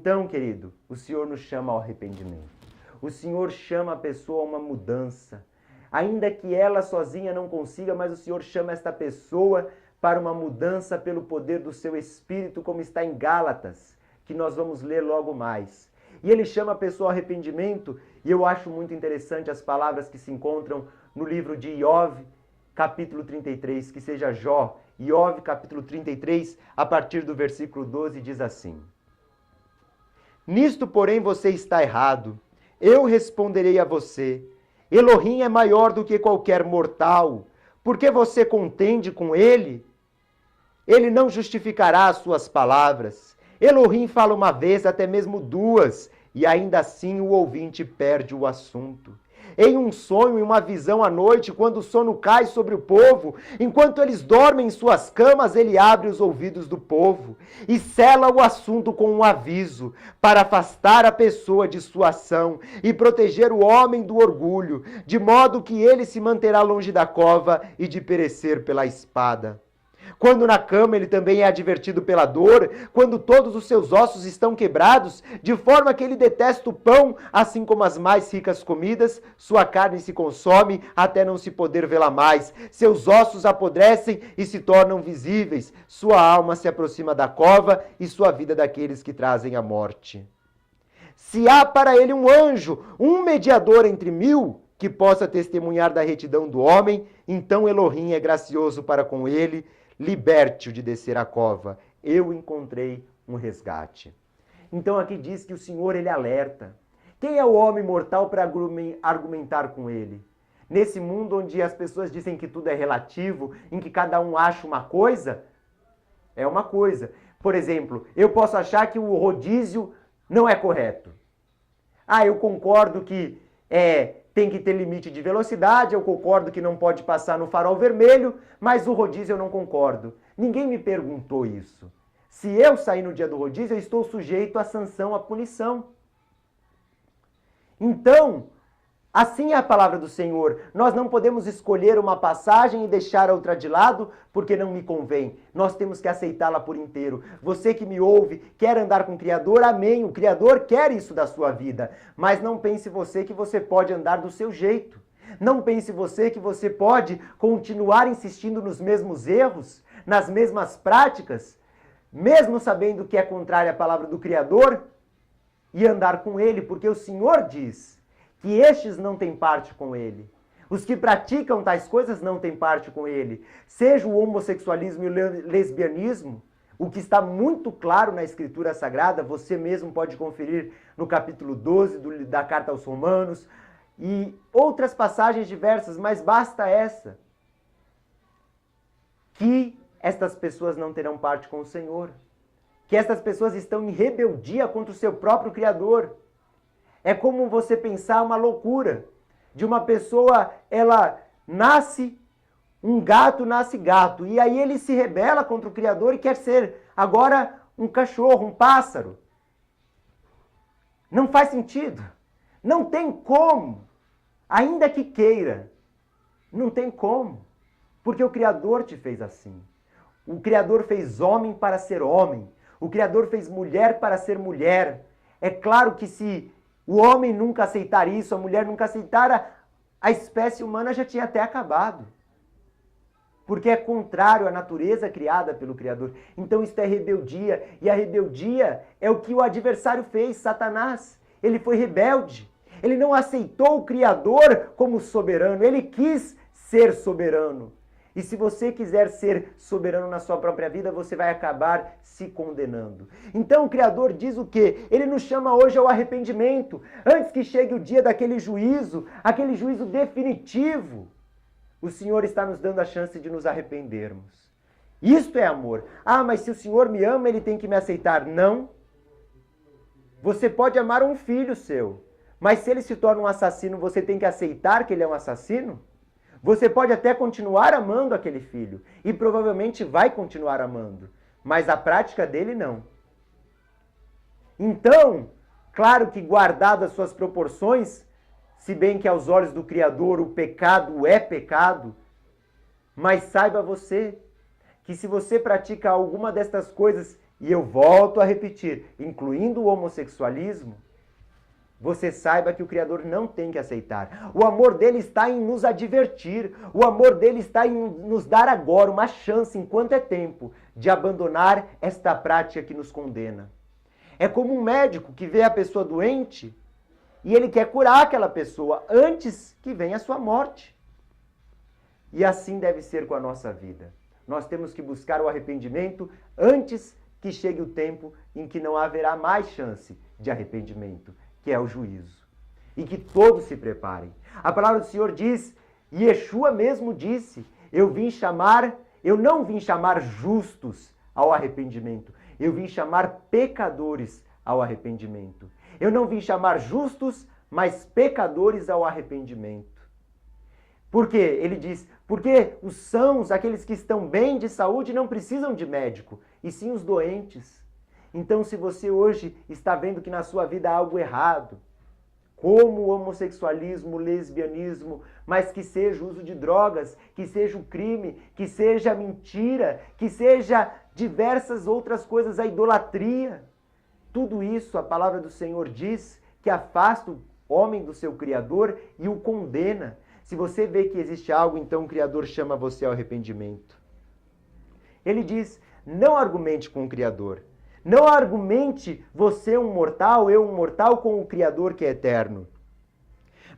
Então, querido, o Senhor nos chama ao arrependimento. O Senhor chama a pessoa a uma mudança. Ainda que ela sozinha não consiga, mas o Senhor chama esta pessoa para uma mudança pelo poder do seu Espírito, como está em Gálatas, que nós vamos ler logo mais. E ele chama a pessoa ao arrependimento, e eu acho muito interessante as palavras que se encontram no livro de Iov, capítulo 33, que seja Jó, Iov, capítulo 33, a partir do versículo 12, diz assim: Nisto, porém, você está errado. Eu responderei a você. Elohim é maior do que qualquer mortal. Por que você contende com ele? Ele não justificará as suas palavras. Elohim fala uma vez, até mesmo duas, e ainda assim o ouvinte perde o assunto. Em um sonho e uma visão à noite, quando o sono cai sobre o povo, enquanto eles dormem em suas camas, ele abre os ouvidos do povo e sela o assunto com um aviso, para afastar a pessoa de sua ação e proteger o homem do orgulho, de modo que ele se manterá longe da cova e de perecer pela espada. Quando na cama ele também é advertido pela dor, quando todos os seus ossos estão quebrados, de forma que ele detesta o pão, assim como as mais ricas comidas, sua carne se consome até não se poder vê-la mais, seus ossos apodrecem e se tornam visíveis, sua alma se aproxima da cova e sua vida daqueles que trazem a morte. Se há para ele um anjo, um mediador entre mil, que possa testemunhar da retidão do homem, então Elohim é gracioso para com ele, liberte-o de descer a cova. Eu encontrei um resgate. Então aqui diz que o Senhor, ele alerta. Quem é o homem mortal para argumentar com ele? Nesse mundo onde as pessoas dizem que tudo é relativo, em que cada um acha uma coisa, é uma coisa. Por exemplo, eu posso achar que o rodízio não é correto. Eu concordo que tem que ter limite de velocidade, eu concordo que não pode passar no farol vermelho, mas o rodízio eu não concordo. Ninguém me perguntou isso. Se eu sair no dia do rodízio, eu estou sujeito à sanção, à punição. Então, assim é a palavra do Senhor. Nós não podemos escolher uma passagem e deixar a outra de lado porque não me convém. Nós temos que aceitá-la por inteiro. Você que me ouve, quer andar com o Criador, amém. O Criador quer isso da sua vida. Mas não pense você que você pode andar do seu jeito. Não pense você que você pode continuar insistindo nos mesmos erros, nas mesmas práticas, mesmo sabendo que é contrária à palavra do Criador, e andar com Ele, porque o Senhor diz que estes não têm parte com ele. Os que praticam tais coisas não têm parte com ele. Seja o homossexualismo e o lesbianismo, o que está muito claro na Escritura Sagrada, você mesmo pode conferir no capítulo 12 da Carta aos Romanos, e outras passagens diversas, mas basta essa, que estas pessoas não terão parte com o Senhor, que estas pessoas estão em rebeldia contra o seu próprio Criador. É como você pensar uma loucura de uma pessoa, ela nasce, um gato nasce gato, e aí ele se rebela contra o Criador e quer ser agora um cachorro, um pássaro. Não faz sentido. Não tem como. Ainda que queira, não tem como. Porque o Criador te fez assim. O Criador fez homem para ser homem. O Criador fez mulher para ser mulher. É claro que se o homem nunca aceitar isso, a mulher nunca aceitar, a espécie humana já tinha até acabado. Porque é contrário à natureza criada pelo Criador. Então isso é rebeldia. E a rebeldia é o que o adversário fez, Satanás. Ele foi rebelde. Ele não aceitou o Criador como soberano. Ele quis ser soberano. E se você quiser ser soberano na sua própria vida, você vai acabar se condenando. Então o Criador diz o quê? Ele nos chama hoje ao arrependimento. Antes que chegue o dia daquele juízo, aquele juízo definitivo, o Senhor está nos dando a chance de nos arrependermos. Isto é amor. Mas se o Senhor me ama, Ele tem que me aceitar. Não. Você pode amar um filho seu, mas se ele se torna um assassino, você tem que aceitar que ele é um assassino? Você pode até continuar amando aquele filho, e provavelmente vai continuar amando, mas a prática dele não. Então, claro que guardado as suas proporções, se bem que aos olhos do Criador o pecado é pecado, mas saiba você que se você pratica alguma destas coisas e eu volto a repetir, incluindo o homossexualismo, você saiba que o Criador não tem que aceitar. O amor dele está em nos advertir. O amor dele está em nos dar agora uma chance, enquanto é tempo, de abandonar esta prática que nos condena. É como um médico que vê a pessoa doente e ele quer curar aquela pessoa antes que venha a sua morte. E assim deve ser com a nossa vida. Nós temos que buscar o arrependimento antes que chegue o tempo em que não haverá mais chance de arrependimento, que é o juízo. E que todos se preparem. A palavra do Senhor diz, e Yeshua mesmo disse, eu não vim chamar justos ao arrependimento, eu vim chamar pecadores ao arrependimento. Eu não vim chamar justos, mas pecadores ao arrependimento. Por quê? Ele diz, porque os sãos, aqueles que estão bem de saúde, não precisam de médico, e sim os doentes. Então, se você hoje está vendo que na sua vida há algo errado, como o homossexualismo, o lesbianismo, mas que seja o uso de drogas, que seja o crime, que seja a mentira, que seja diversas outras coisas, a idolatria, tudo isso a palavra do Senhor diz que afasta o homem do seu Criador e o condena. Se você vê que existe algo, então o Criador chama você ao arrependimento. Ele diz, não argumente com o Criador. Não argumente você um mortal, eu um mortal, com o Criador que é eterno.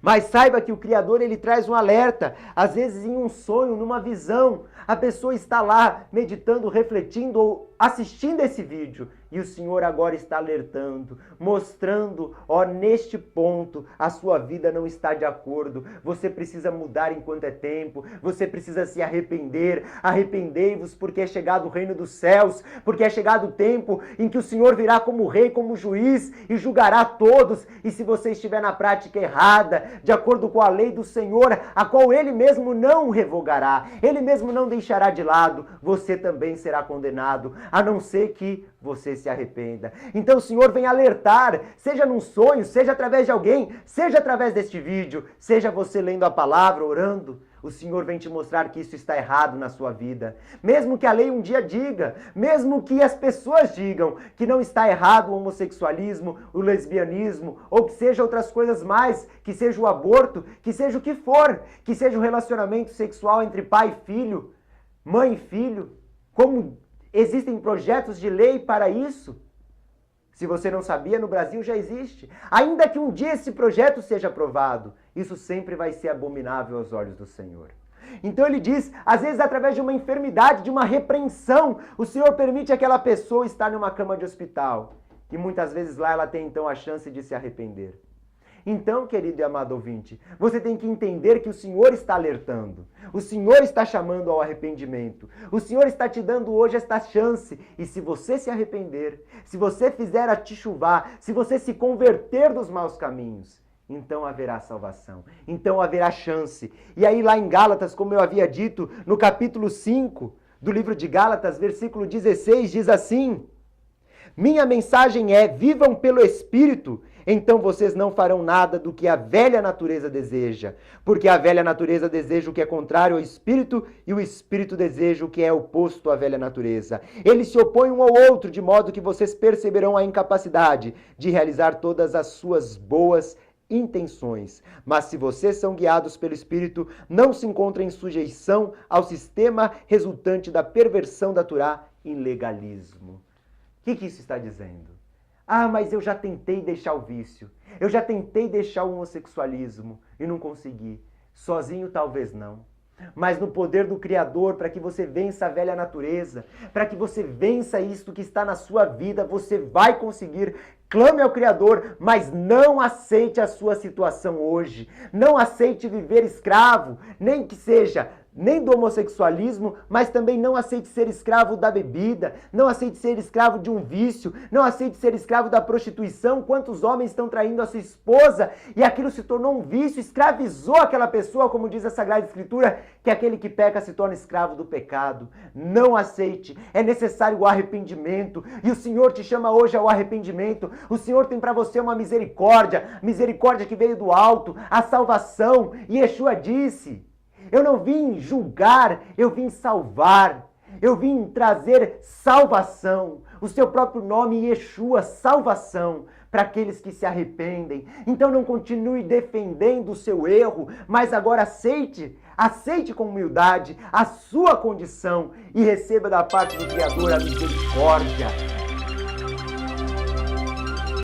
Mas saiba que o Criador, ele traz um alerta, às vezes em um sonho, numa visão. A pessoa está lá meditando, refletindo ou assistindo esse vídeo e o Senhor agora está alertando, mostrando, neste ponto a sua vida não está de acordo, você precisa mudar enquanto é tempo, você precisa se arrepender, arrependei-vos porque é chegado o reino dos céus, porque é chegado o tempo em que o Senhor virá como rei, como juiz e julgará todos, e se você estiver na prática errada, de acordo com a lei do Senhor, a qual Ele mesmo não revogará, Ele mesmo não deixará de lado, você também será condenado, a não ser que você se arrependa. Então o Senhor vem alertar, seja num sonho, seja através de alguém, seja através deste vídeo, seja você lendo a palavra, orando, o Senhor vem te mostrar que isso está errado na sua vida. Mesmo que a lei um dia diga, mesmo que as pessoas digam que não está errado o homossexualismo, o lesbianismo, ou que seja outras coisas mais, que seja o aborto, que seja o que for, que seja o relacionamento sexual entre pai e filho, mãe e filho, como existem projetos de lei para isso. Se você não sabia, no Brasil já existe. Ainda que um dia esse projeto seja aprovado, isso sempre vai ser abominável aos olhos do Senhor. Então ele diz, às vezes através de uma enfermidade, de uma repreensão, o Senhor permite aquela pessoa estar numa cama de hospital. E muitas vezes lá ela tem então a chance de se arrepender. Então, querido e amado ouvinte, você tem que entender que o Senhor está alertando. O Senhor está chamando ao arrependimento. O Senhor está te dando hoje esta chance. E se você se arrepender, se você fizer a teshuvá, se você se converter dos maus caminhos, então haverá salvação. Então haverá chance. E aí lá em Gálatas, como eu havia dito, no capítulo 5 do livro de Gálatas, versículo 16, diz assim: minha mensagem é, vivam pelo Espírito, então vocês não farão nada do que a velha natureza deseja, porque a velha natureza deseja o que é contrário ao Espírito e o Espírito deseja o que é oposto à velha natureza. Eles se opõem um ao outro, de modo que vocês perceberão a incapacidade de realizar todas as suas boas intenções. Mas se vocês são guiados pelo Espírito, não se encontram em sujeição ao sistema resultante da perversão da Torá em legalismo. O que isso está dizendo? Ah, mas eu já tentei deixar o vício, eu já tentei deixar o homossexualismo e não consegui. Sozinho talvez não, mas no poder do Criador, para que você vença a velha natureza, para que você vença isto que está na sua vida, você vai conseguir. Clame ao Criador, mas não aceite a sua situação hoje. Não aceite viver escravo, nem que seja nem do homossexualismo, mas também não aceite ser escravo da bebida, não aceite ser escravo de um vício, não aceite ser escravo da prostituição. Quantos homens estão traindo a sua esposa e aquilo se tornou um vício, escravizou aquela pessoa, como diz a Sagrada Escritura, que aquele que peca se torna escravo do pecado. Não aceite, é necessário o arrependimento e o Senhor te chama hoje ao arrependimento. O Senhor tem para você uma misericórdia, misericórdia que veio do alto, a salvação. E Yeshua disse: eu não vim julgar, eu vim salvar. Eu vim trazer salvação. O seu próprio nome, Yeshua, salvação para aqueles que se arrependem. Então não continue defendendo o seu erro, mas agora aceite com humildade a sua condição e receba da parte do Criador a misericórdia,